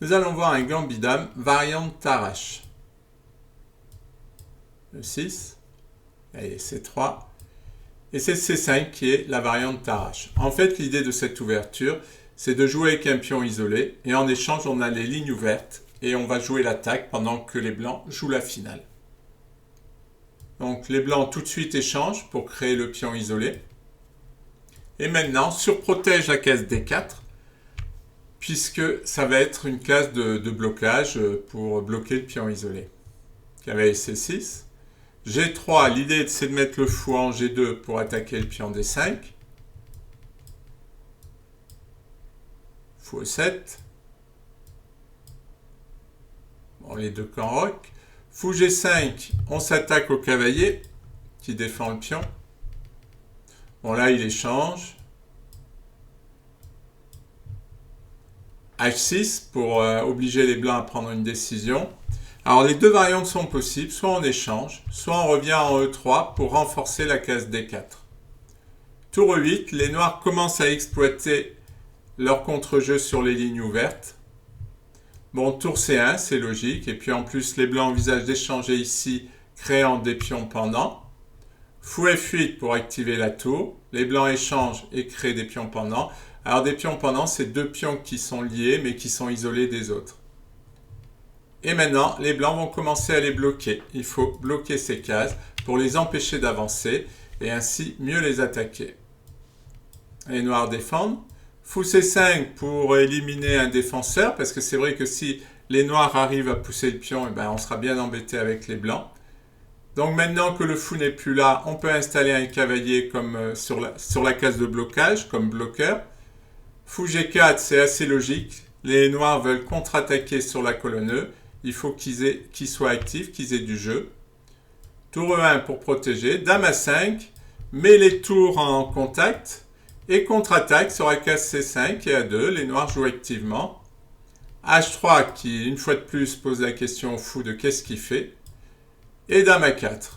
Nous allons voir un gambit dame, variante Tarrasch. Le 6, et C3, et c'est C5 qui est la variante Tarrasch. En fait, l'idée de cette ouverture, c'est de jouer avec un pion isolé, et en échange, on a les lignes ouvertes, et on va jouer l'attaque pendant que les blancs jouent la finale. Donc les blancs tout de suite échangent pour créer le pion isolé. Et maintenant, surprotège la case D4, puisque ça va être une case de blocage pour bloquer le pion isolé. Cavalier C6. G3, l'idée c'est de mettre le fou en G2 pour attaquer le pion D5. Fou E7. Bon, les deux camps rock. Fou G5, on s'attaque au cavalier qui défend le pion. Bon, là, il échange. H6 pour obliger les blancs à prendre une décision. Alors, les deux variantes sont possibles. Soit on échange, soit on revient en E3 pour renforcer la case D4. Tour E8, les noirs commencent à exploiter leur contre-jeu sur les lignes ouvertes. Bon, tour C1, c'est logique. Et puis en plus, les blancs envisagent d'échanger ici, créant des pions pendants. Fou F8 pour activer la tour. Les blancs échangent et créent des pions pendants. Alors des pions pendants, c'est deux pions qui sont liés, mais qui sont isolés des autres. Et maintenant, les blancs vont commencer à les bloquer. Il faut bloquer ces cases pour les empêcher d'avancer et ainsi mieux les attaquer. Les noirs défendent. Fou C5 pour éliminer un défenseur, parce que c'est vrai que si les noirs arrivent à pousser le pion, on sera bien embêté avec les blancs. Donc maintenant que le fou n'est plus là, on peut installer un cavalier comme sur la case de blocage, comme bloqueur. Fou G4, c'est assez logique. Les noirs veulent contre-attaquer sur la colonne E. Il faut qu'ils soient actifs, qu'ils aient du jeu. Tour E1 pour protéger. Dame A5, met les tours en contact. Et contre-attaque sur la case C5 et A2, les noirs jouent activement. H3 qui, une fois de plus, pose la question au fou de qu'est-ce qu'il fait. Et Dame A4.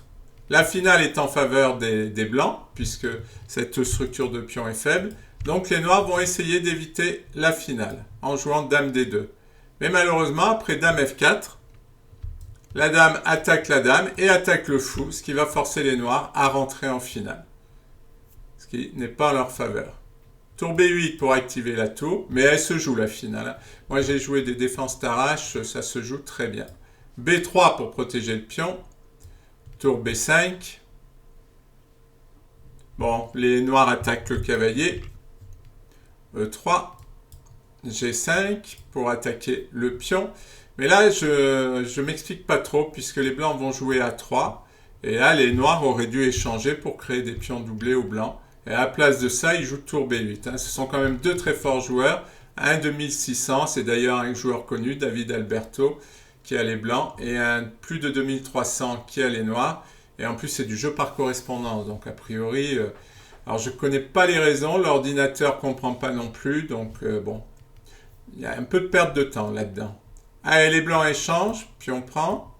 La finale est en faveur des blancs, puisque cette structure de pion est faible. Donc les noirs vont essayer d'éviter la finale, en jouant Dame D2. Mais malheureusement, après Dame F4, la dame attaque la dame et attaque le fou, ce qui va forcer les noirs à rentrer en finale. Ce qui n'est pas en leur faveur. Tour B8 pour activer la tour, mais elle se joue la finale. Moi j'ai joué des défenses Tarrasch, ça se joue très bien. B3 pour protéger le pion. Tour B5. Bon, les noirs attaquent le cavalier. E3. G5 pour attaquer le pion. Mais là, je m'explique pas trop, puisque les blancs vont jouer A3. Et là, les noirs auraient dû échanger pour créer des pions doublés aux blancs. Et à la place de ça, ils jouent tour B8. Ce sont quand même deux très forts joueurs. Un de 1600, c'est d'ailleurs un joueur connu, David Alberto, qui a les blancs. Et un plus de 2300 qui a les noirs. Et en plus, c'est du jeu par correspondance. Donc, a priori... alors, je ne connais pas les raisons. L'ordinateur ne comprend pas non plus. Donc, bon... il y a un peu de perte de temps là-dedans. Allez, les blancs échangent, puis on prend.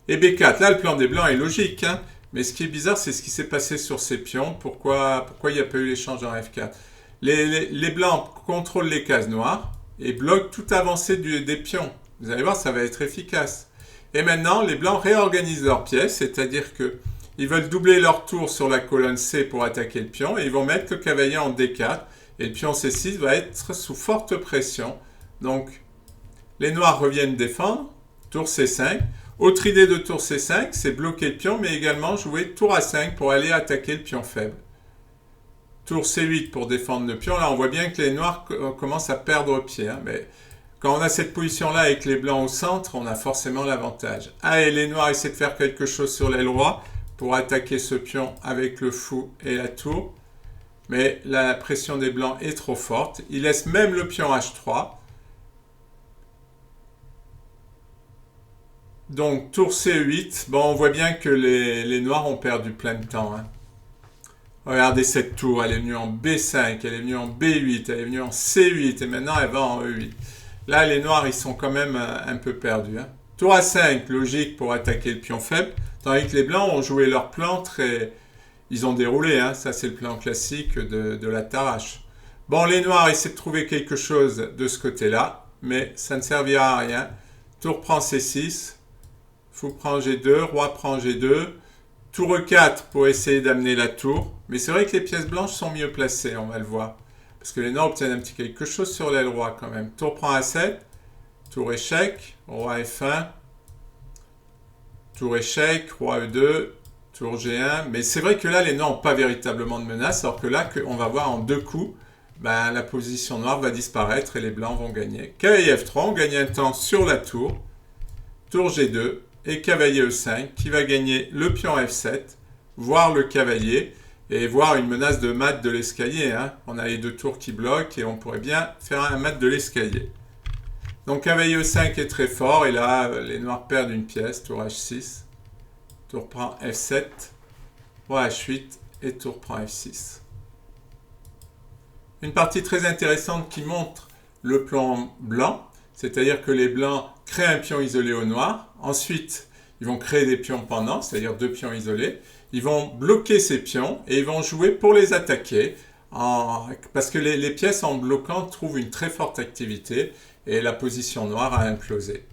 Et B4, là, le plan des blancs est logique, hein. Mais ce qui est bizarre, c'est ce qui s'est passé sur ces pions. Pourquoi il n'y a pas eu l'échange en F4 ? Les blancs contrôlent les cases noires et bloquent toute avancée des pions. Vous allez voir, ça va être efficace. Et maintenant, les blancs réorganisent leurs pièces, c'est-à-dire que ils veulent doubler leur tour sur la colonne C pour attaquer le pion, et ils vont mettre le cavalier en D4, et le pion C6 va être sous forte pression. Donc, les noirs reviennent défendre, tour C5. Autre idée de tour C5, c'est bloquer le pion, mais également jouer tour A5 pour aller attaquer le pion faible. Tour C8 pour défendre le pion. Là, on voit bien que les noirs commencent à perdre pied. Hein, mais quand on a cette position-là avec les blancs au centre, on a forcément l'avantage. Ah, et les noirs essaient de faire quelque chose sur l'aile droite pour attaquer ce pion avec le fou et la tour. Mais la pression des blancs est trop forte. Ils laissent même le pion H3. Donc, tour C8. Bon, on voit bien que les noirs ont perdu plein de temps. Hein. Regardez cette tour. Elle est venue en B5, elle est venue en B8, elle est venue en C8 et maintenant elle va en E8. Là, les noirs, ils sont quand même un peu perdus. Hein. Tour A5, logique pour attaquer le pion faible. Tandis que les blancs ont joué leur plan très... Ils ont déroulé, hein. Ça c'est le plan classique de la Tarrasch. Bon, les noirs essaient de trouver quelque chose de ce côté-là, mais ça ne servira à rien. Tour prend C6, fou prend G2, roi prend G2, tour E4 pour essayer d'amener la tour. Mais c'est vrai que les pièces blanches sont mieux placées, on va le voir. Parce que les noirs obtiennent un petit quelque chose sur l'aile roi quand même. Tour prend A7, tour échec, roi F1, tour échec, roi E2, tour G1. Mais c'est vrai que là, les noirs n'ont pas véritablement de menace, alors que là, on va voir en 2 coups, ben, la position noire va disparaître et les blancs vont gagner. Cavalier F3, on gagne un temps sur la tour. Tour G2 et cavalier E5 qui va gagner le pion F7, voire le cavalier, et voir une menace de mat de l'escalier. Hein. On a les 2 tours qui bloquent et on pourrait bien faire un mat de l'escalier. Donc cavalier E5 est très fort et là, les noirs perdent une pièce. Tour H6, tour prend F7, roi H8 et tour prend F6. Une partie très intéressante qui montre le plan blanc, c'est-à-dire que les blancs créent un pion isolé au noir. Ensuite, ils vont créer des pions pendants, c'est-à-dire 2 pions isolés. Ils vont bloquer ces pions et ils vont jouer pour les attaquer, parce que les pièces en bloquant trouvent une très forte activité et la position noire a implosé.